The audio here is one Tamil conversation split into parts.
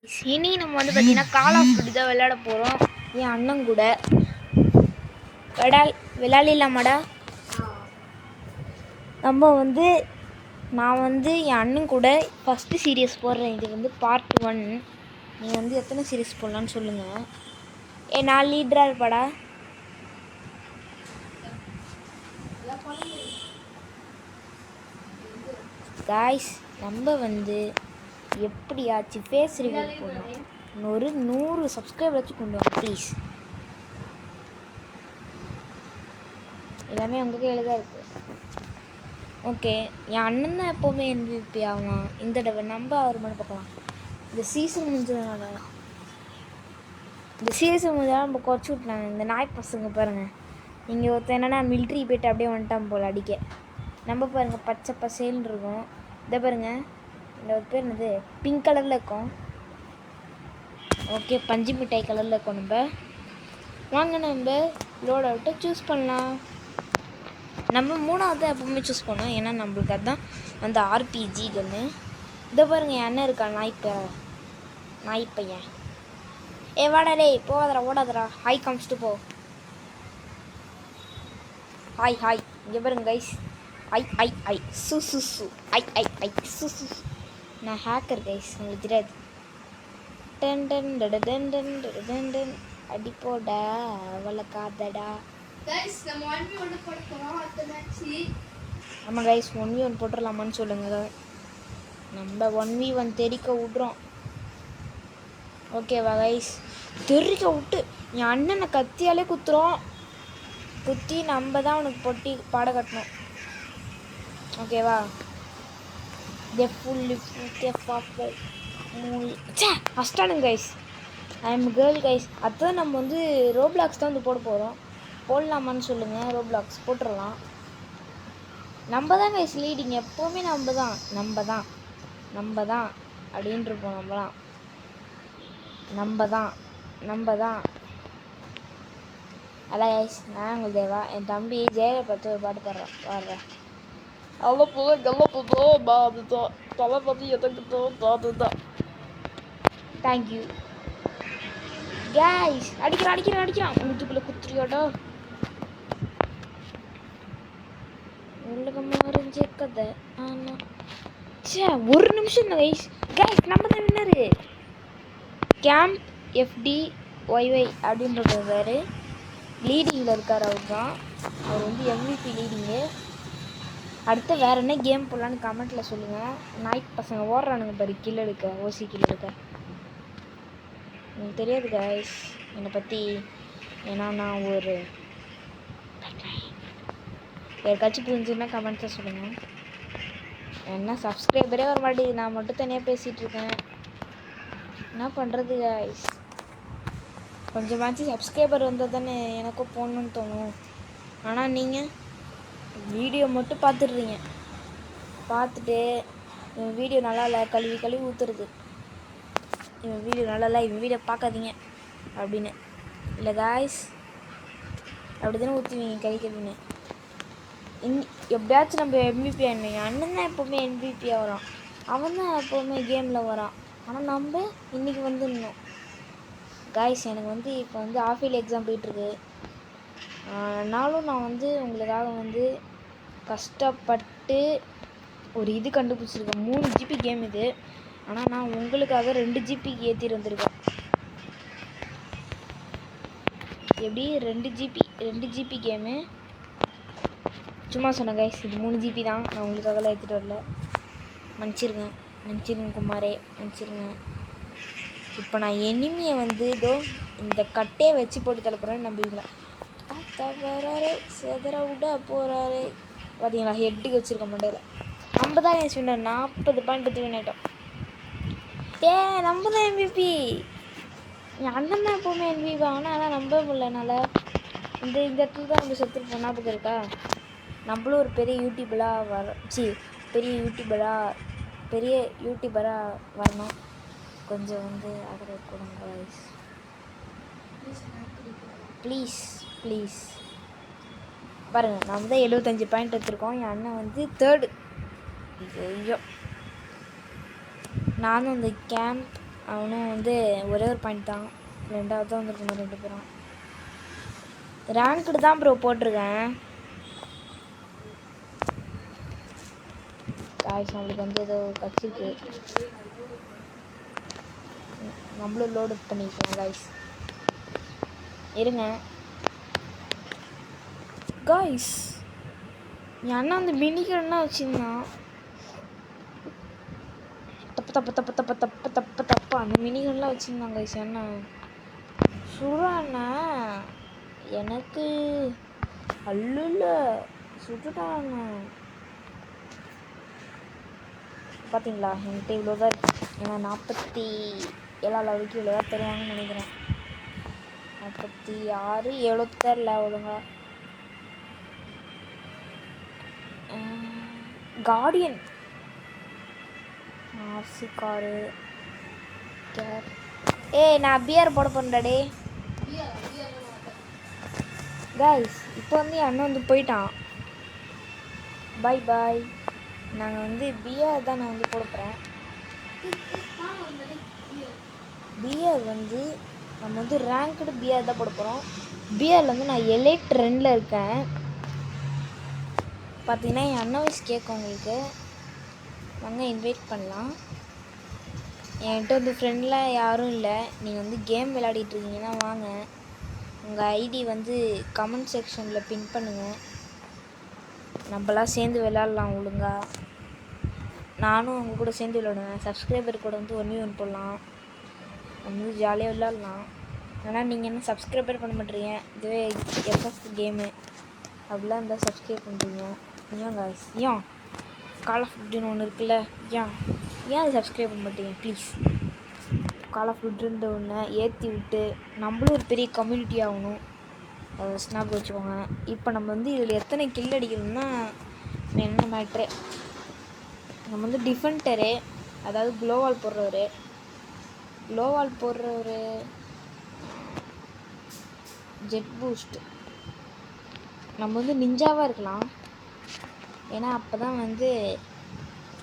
இனி நம்ம வந்து பார்த்தீங்கன்னா கால் ஆஃப் டியூட்டி தான் விளையாட போகிறோம். என் அண்ணன் கூட விளையாடலாமாடா? நம்ம வந்து நான் வந்து என் அண்ணன் கூட ஃபஸ்ட்டு சீரியஸ் போடுறேன். இது வந்து பார்ட் 1. நீ வந்து எத்தனை சீரியஸ் போடலான்னு சொல்லுங்கள். நான் லீடராக இருப்பாடா. காய்ஸ் நம்ம வந்து எப்படியாச்சும் ஃபேஸ் ரிவீல் போடணும். ஒரு 100 சப்ஸ்கிரைபர் வச்சு கொண்டு வாங்க ப்ளீஸ். எல்லாமே உங்கள் கையில் தான் இருக்குது. ஓகே, என் அண்ணன் தான் எப்போவுமே MVP ஆகும். இந்த தடவை நம்ம அவர் மட்டும் பார்க்கலாம். இந்த சீசன் முடிஞ்சதுனால நம்ம குறைச்சி விட்டுனாங்க. இந்த நாய் பசங்க பாருங்கள், இங்கே ஒருத்தர் என்னென்னா மிலிட்ரி போய்ட்டு அப்படியே வந்துட்டான் போல் அடிக்க. நம்ம பாருங்கள் பச்சை பசேல்னு இருக்கும். இதை பாருங்கள், இந்த ஒரு பேர் என்னது பிங்க் கலரில் இருக்கும். ஓகே, பஞ்சு மிட்டாய் கலரில் இருக்கும். நம்ம வாங்க நம்ம லோட் அவுட்டை சூஸ் பண்ணலாம். நம்ம 3வது எப்பவுமே சூஸ் பண்ணோம், ஏன்னா நம்மளுக்கு அதுதான் அந்த ஆர்பிஜி கன்று. இதை பாருங்கள், என் அண்ணன் இருக்கா நாய் பையன். வாடா போவாதரா ஓடாதரா. ஹாய் காமிச்சிட்டு போ. ஹாய் இங்கே பாருங்க கைஸ். ஐ சு ஐ சு நான் ஹேக்கர் கைஸ், உங்களுக்கு தெரியாது. Done done done done done done அடி போடா வளர்க்காதடா. ஆமாம் கைஸ், 1v1 போட்டுடலாமான்னு சொல்லுங்கள். நம்ம 1v1 தெரிக்க விட்றோம். ஓகேவா கைஸ்? தெரிக்க விட்டு என் அண்ணனை கத்தியாலே குத்துறோம். குத்தி நம்ம தான் அவனுக்கு பொட்டி பாட கட்டணும். ஓகேவா? ஃபஸ்ட்டானுங்க guys. I am girl guys. அதுதான் நம்ம வந்து ரோப்ளாக்ஸ் தான் வந்து போட போகிறோம். போடலாமான்னு சொல்லுங்கள். ரோப்ளாக்ஸ் போட்டுடலாம். நம்ம தான் கைஸ் லீடிங். எப்போவுமே நம்ம தான் அப்படின்ட்டு இருப்போம். நம்ம தான் அதான் கைஸ். நான் உங்கள் தேவா. என் தம்பி ஜெயரை பார்த்து ஒரு பாட்டு பாடுறேன். Thank you guys. அடிக்கிறான். முதுகுள்ள குத்துறியோடா. உலகம் அறிஞ்ச கதை. ஒரு நிமிஷம் கைஸ். நம்ம தான் வின்னரு. கேம்ப் FDYY அப்படின்றது லீடிங்கில் இருக்கார். அவர் வந்து MVP லீடிங்கு. அடுத்து வேறு என்ன கேம் போடலான்னு கமெண்ட்டில் சொல்லுங்கள். நாய் பசங்க ஓடுறானுங்க பாரு, கில் எடுக்க. ஓசி கில் எடுக்க. எனக்கு தெரியாது கைஸ் என்னை பற்றி. ஏன்னா நான் ஒரு யாருக்காச்சும் புரிஞ்சுன்னா கமெண்ட்ஸில் சொல்லுங்கள். என்ன சப்ஸ்கிரைபரே வர மாட்டேங்குது. நான் மட்டும் தனியாக பேசிகிட்டு இருக்கேன். என்ன பண்ணுறது கைஸ்? கொஞ்சமாச்சும் சப்ஸ்கிரைபர் வந்தால் தானே எனக்கும் போகணுன்னு தோணும். ஆனால் நீங்கள் வீடியோ மட்டும் பார்த்துடுறீங்க. பார்த்துட்டு இவன் வீடியோ நல்லா இல்லை, கழுவி ஊற்றுறது. இவன் வீடியோ நல்லா இல்லை, இவன் வீடியோ பார்க்காதீங்க அப்படின்னு. இல்லை காய்ஸ், அப்படி தானே ஊற்றுவீங்க கழுவின்னு. எப்படியாச்சும் நம்ம MVP ஆகணும். என் அண்ணன் தான் எப்போவுமே MVP வரான். அவன் தான் எப்போவுமே கேமில் வரான். ஆனால் நம்ம இன்றைக்கி வந்து இன்னும் காய்ஸ் எனக்கு வந்து இப்போ வந்து ஆஃபீல் எக்ஸாம் போயிட்டுருக்கு. ஆனாலும் நான் வந்து உங்களுக்காக வந்து கஷ்டப்பட்டு ஒரு இது கண்டுபிடிச்சிருக்கேன். 3 GB கேம் இது. ஆனால் நான் உங்களுக்காக 2 GB ஏற்றிட்டு வந்திருக்கேன். எப்படி 2 GB கேமு சும்மா சொன்னேன் கைஸ். இது 3 GB தான். நான் உங்களுக்காகலாம் ஏற்றிட்டு வரல. மன்னிச்சிருங்க குமாரே, மன்னிச்சிருங்க. இப்போ நான் எனிமியை வந்து இதோ இந்த கட்டையை வச்சு போட்டு தள்ளப்படுறேன்னு நம்புவீங்களா? தவறாரு செதற விட போகிறாரு. பார்த்தீங்களா, ஹெட்டுக்கு வச்சுருக்க மண்டையில். நம்ம தான் என் சொன்ன 40 பாயிண்ட் எடுத்து வினாயிட்டோம். நம்ம தான் MVP. என் அண்ணன் தான் எப்போவுமே MVP ஆகணும். ஆனால் நம்ப முடியலனால இந்த இடத்துல தான் நம்ம செத்துருப்போம். ஞாபகம் இருக்கா? நம்மளும் ஒரு பெரிய யூடியூபராக வரணும். கொஞ்சம் வந்து ஆதரவு கொடுங்க ப்ளீஸ். பாருங்கள், நம்ம தான் 75 பாயிண்ட் எடுத்துருக்கோம். என் அண்ணன் வந்து 3rd. ஐயோ, நானும் இந்த கேம்ப் அவனும் வந்து ஒரே ஒரு பாயிண்ட் தான், 2வது தான் வந்துருக்கணும் 2 பேரும். ரேங்க்டு தான் ப்ரோ போட்டிருக்கேன். காய்ஸ் நம்மளுக்கு வந்து ஏதோ கட்சிருக்கு, நம்மளும் லோடு பண்ணிக்கலாம் காய்ஸ். இருங்க காய்ஸ், என் அண்ணா அந்த மினிகன்னா வச்சுருந்தான். தப்பு தப்பு தப்பு தப்பு தப்பு தப்பு தப்பு அந்த மினிகன்லாம் வச்சுருந்தாங்க காய்ஸ். அண்ணா சுடுறாண்ணா எனக்கு அல்ல சுட்டுட்டாண்ணா. பார்த்தீங்களா என்கிட்ட இவ்வளோ தான் இருக்குது. ஏன்னா 47 லெவலுக்கு இவ்வளோ தான் தருவாங்கன்னு நினைக்கிறேன். 46 எவ்வளோ தெரில ஒழுங்கா. Guardian RC car care. நான் பிஆர் போட போகிறேன்டாடே கைஸ். இப்போ வந்து என் அண்ணன் வந்து போயிட்டான். பாய் பாய். நாங்கள் வந்து பிஆர் தான் நான் வந்து போட போகிறேன். பிஆர் வந்து நம்ம வந்து ரேங்க்டு பிஆர் தான் போட போகிறோம். பிஆரில் வந்து நான் எலைட் 2ல் இருக்கேன். பார்த்தீங்கன்னா என் அண்ணன் வயசு கேட்கும் உங்களுக்கு. வாங்க இன்வைட் பண்ணலாம். என்கிட்ட வந்து ஃப்ரெண்டில் யாரும் இல்லை. நீங்கள் வந்து கேம் விளையாடிட்டுருக்கீங்கன்னா வாங்க. உங்கள் ஐடி வந்து கமெண்ட் செக்ஷனில் பின் பண்ணுங்கள். நம்மளாம் சேர்ந்து விளையாடலாம் ஒழுங்கா. நானும் அவங்க கூட சேர்ந்து விளையாடுவேன். சப்ஸ்கிரைபர் கூட வந்து 1v1 போடலாம். நம்ம வந்து ஜாலியாக விளையாடலாம். ஆனால் நீங்கள் என்ன சப்ஸ்கிரைபர் பண்ண மாட்டேறீங்க. இதுவே எஃப்எஃப் கேமு அப்படிலாம் இருந்தால் சப்ஸ்கிரைப் பண்ணுறீங்க. ஏன் காய்ஸ், ஏன் கால் ஆஃப் டியூட்டின்னு ஒன்று இருக்குல்ல, ஏன் அதை சப்ஸ்கிரைப் பண்ண மாட்டீங்க ப்ளீஸ். கால் ஆஃப் டியூட்டின்ற ஒன்று ஏற்றி விட்டு நம்மளும் ஒரு பெரிய கம்யூனிட்டி ஆகணும். அதை ஸ்னாப் வச்சுக்கோங்க. இப்போ நம்ம வந்து இதில் எத்தனை கில் அடிக்கணும்னா என்ன மேட்ரு. நம்ம வந்து டிஃபெண்டரு, அதாவது க்ளோவால் போடுறவர், ஜெட் பூஸ்ட். நம்ம வந்து நிஞ்சாவாக இருக்கலாம். ஏன்னா அப்போ தான் வந்து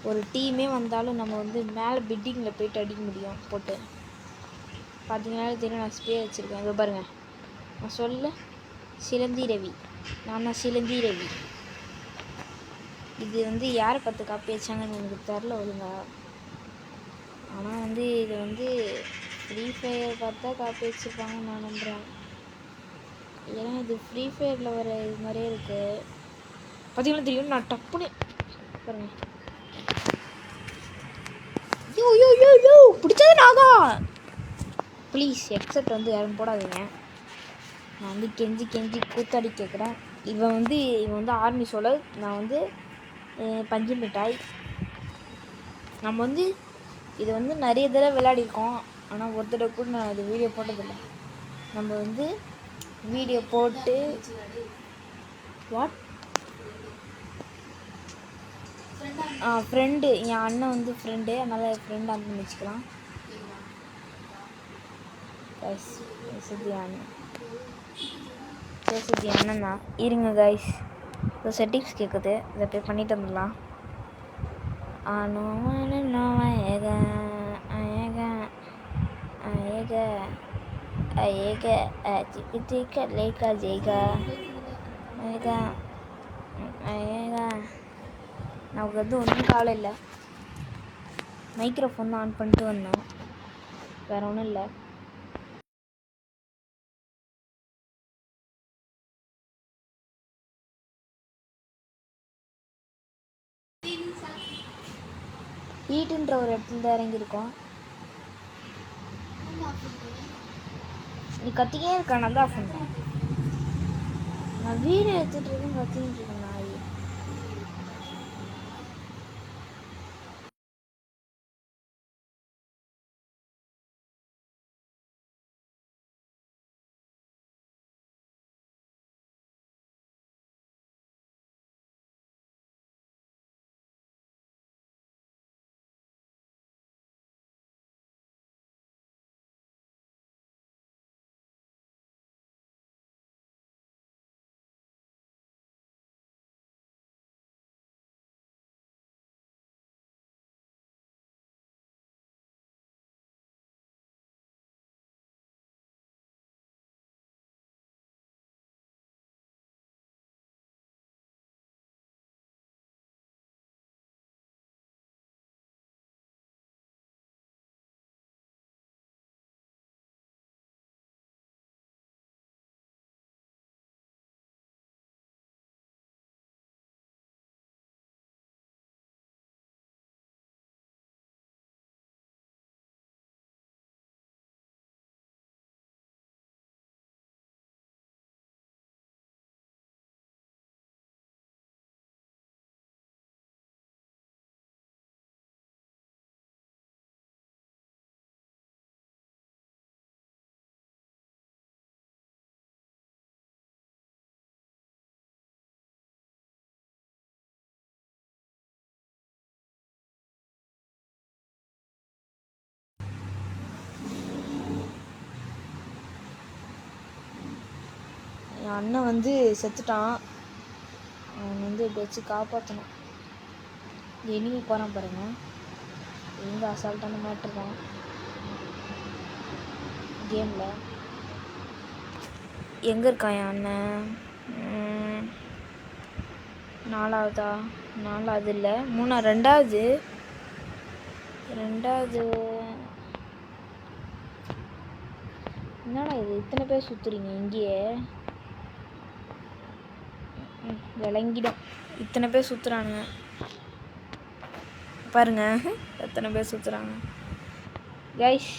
ஒரு டீமே வந்தாலும் நம்ம வந்து மேலே பில்டிங்கில் போய்ட்டு அடிக்க முடியும் போட்டு. பார்த்தீங்கன்னாலே தெரியும் நான் ஸ்ப்ரே வச்சுருக்கேன். இங்கே பாருங்கள், நான் சொல்ல சிலந்தி ரவி, நான் தான் சிலந்தி ரவி. இது வந்து யாரை பார்த்து காப்பி வச்சாங்கன்னு எனக்கு தெரில ஒழுங்கா. ஆனால் வந்து இது வந்து ஃப்ரீ ஃபயர் பார்த்தா காப்பி வச்சுருப்பாங்கன்னு நான் நம்புகிறேன். ஏன்னா இது ஃப்ரீ ஃபயரில் வர இது மாதிரியே இருக்குது. பார்த்தீங்கன்னா தெரியும் நான் டப்புன்னு பாருங்க. யோ யோ யோ யோ பிடிச்சது நான் தான். ப்ளீஸ் ஹெட்செட் வந்து யாரும் போடாதீங்க. நான் வந்து கெஞ்சி கூத்தாடி கேட்குறேன். இவன் வந்து ஆர்மி சோலர், நான் வந்து பஞ்சு மிட்டாய். நம்ம வந்து இதை வந்து நிறைய தடவை விளையாடிருக்கோம். ஆனால் ஒரு தடவை கூட நான் இது வீடியோ போட்டதில்லை. நம்ம வந்து வீடியோ போட்டு ஃப்ரெண்டு, என் அண்ணன் வந்து ஃப்ரெண்டு, அதனால் என் ஃப்ரெண்டு அண்ணன் வச்சுக்கலாம். பேசுறது அண்ணன் தான். இருங்க கைஸ், இப்போ செட்டிங்ஸ் கேட்குது, இதை போய் பண்ணிட்டு வந்துடலாம். நமக்கு வந்து ஒன்றும் காலம் இல்லை. மைக்ரோஃபோன் தான் ஆன் பண்ணிட்டு வந்தோம், வேறு ஒன்றும் இல்லை. ஈட்டுன்ற ஒரு இடத்துல தான் இறங்கியிருக்கோம். நீ கத்திக்கே இருக்க, நான் தான் ஆஃப் பண்ணுறேன். நான் வீடியோ எடுத்துகிட்டு இருக்கேன், கத்திக்கிட்டு இருக்கேன். என் அண்ணன் வந்து செத்துட்டான். அவன் வந்து இப்படி வச்சு காப்பாற்றணும். எனிமி போகிறான் பாருங்க. எங்க அசால்ட்டான மேட்ரு தான் கேமில். எங்கே இருக்கான் என் அண்ணன்? 4வதா? 4வது இல்லை, 2வது. என்னடா இது, இத்தனை பேர் சுற்றுறீங்க இங்கேயே? விளங்கிடும். இத்தனை பேர் சுற்றுறானுங்க பாருங்க. எத்தனை பேர் சுற்றுறாங்க கைஸ்.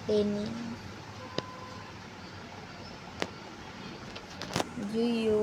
டேய் நீ ஐயோ